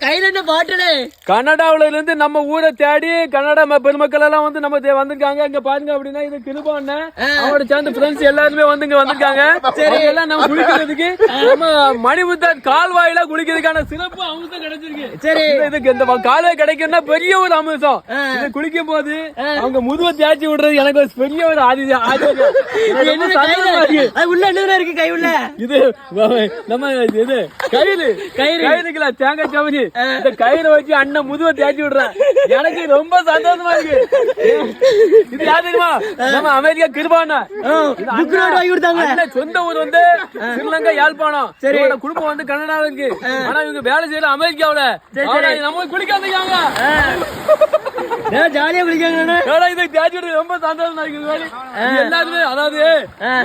கையில என்ன பாட்டுனே கனடாவில இருந்து நம்ம ஊரை தேடி கனடா பெருமக்கள் எல்லாம் வந்து நம்ம வந்திருக்காங்க. இங்க பாருங்க அப்படின்னா இது கிருபாண்ண அவரோட சேர்ந்த ஃப்ரெண்ட்ஸ் எல்லாருமே வந்து இங்க வந்திருக்காங்க. சரி எல்லாம் நம்ம குளிக்கிறதுக்கு நம்ம மணிமுத்தர் கால்வாயில குளிக்கிறதுக்கான சிறப்பு அம்சம் கிடைச்சிருக்கு. சரி இதுக்கு இந்த கால்வாய் கிடைக்கும்னா பெரிய ஒரு அம்சம். இது குளிக்கும் போது அவங்க முதுவை தேய்ச்சி விடுறது எனக்கு ஒரு பெரிய ஒரு உள்ள என்ன இருக்கு கை உள்ள இது நம்ம இது கயிறுக்குல தேங்காய் சவனி இந்த கயிறை வச்சு அண்ணன் முதுவை தேய்ச்சி விடுறேன். எனக்கு ரொம்ப சந்தோஷமா இருக்கு. இது யாருமா நம்ம அமெரிக்கா கிருபாண்ணா சொந்த ஊர் வந்து ஸ்ரீலங்கா யாழ்ப்பாணம். சரி குடும்பம் வந்து கனடால இருக்கு. ஆனா இவங்க வேலை செய்யற அமெரிக்காவில நம்ம குளிக்காதீங்க ஜாலியா குளிக்காங்க. இதை தேய்ச்சி விடுறது ரொம்ப சந்தோஷமா இருக்கு. எல்லாருமே அதாவது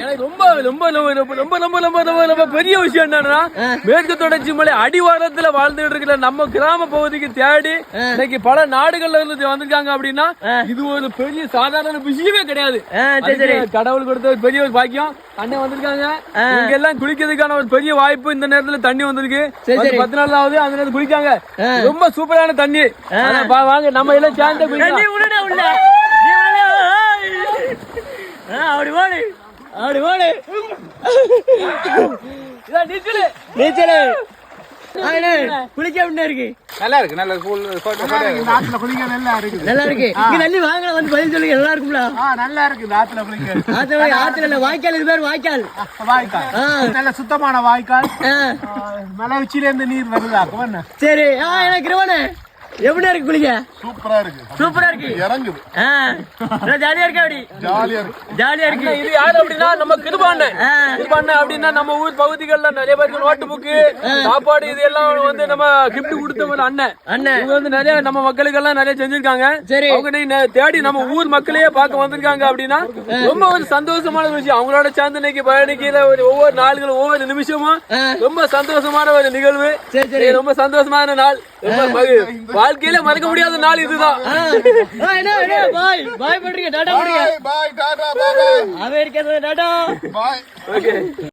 எனக்கு ரொம்ப ரொம்ப ரொம்ப ரொம்ப ரொம்ப ரொம்ப ரொம்ப பெரிய விஷயம் என்னன்னா மேற்கு தொடர்ச்சி மலை அடிவாரத்துல வாழ்ந்துட்டு இருக்கிற நம்ம கிராம பகுதிக்கு தேடி இன்னைக்கு பல நாடுகள்ல இருந்து வந்திருக்காங்க அப்படின்னா இது ஒரு பெரிய சாதாரண விஷயமே கிடையாது. கடவுள் கொடுத்த ஒரு பெரிய ஒரு பாக்கியம். அண்ணன் வந்திருக்காங்க. இங்க எல்லாம் குளிக்கிறதுக்கான ஒரு பெரிய வாய்ப்பு. இந்த நேரத்துல தண்ணி வந்திருக்கு. 10 நாள் ஆகுது. அந்த நேரத்துல குளிக்காங்க. ரொம்ப சூப்பரான தண்ணி. வாங்க நம்ம எல்லாம் சேர்ந்து நீச்சல் குளிக்க இருக்கு. நல்லா இருக்கு. நல்லா குளிக்க நல்லா இருக்கு. தண்ணி வாங்க வந்து பதில் சொல்லுங்க. நல்லா இருக்கும்ல? நல்லா இருக்கு. ஆத்துல குளிக்க ஆத்துல வாய்க்கால் இது பேர் வாய்க்கால். நல்ல சுத்தமான வாய்க்கால். மலை உச்சியில இருந்து நீர் வருதா? சரி எனக்கு கிருவனே எப்படி இருக்கு குளிக்க? சூப்பரா இருக்கு. சூப்பரா இருக்கு. இறங்குது. ஜாலியா இருக்கு. அப்படி ஜாலியா இருக்கு. இது யாரு அப்படின்னா நம்ம கிருபாண்ணன் அப்படின்னா நம்ம ஊர் பகுதிகள்ல நிறைய பேருக்கு நோட்டு புக்கு சாப்பாடு இது எல்லாம் வந்து நம்ம கிஃப்ட் கொடுத்த ஒரு அண்ணன் இவங்க வந்து நிறைய நம்ம மக்களுக்கு எல்லாம் நிறைய செஞ்சிருக்காங்க. சரி அவங்க தேடி நம்ம ஊர் மக்களையே பார்க்க வந்திருக்காங்க அப்படின்னா ரொம்ப ஒரு சந்தோஷமான விஷயம். அவங்களோட சேர்ந்து இன்னைக்கு பயணிக்கிற ஒவ்வொரு நாள்களும் ஒவ்வொரு நிமிஷமும் ரொம்ப சந்தோஷமான ஒரு நிகழ்வு. ரொம்ப சந்தோஷமான நாள். வாழ்க்கையில மறக்க முடியாத நாள் இதுதான். பாய் பண்றீங்க. டாடா பண்றீங்க. பாய் டாடா பாய். அமெரிக்கா டாடா. பாய். ஓகே.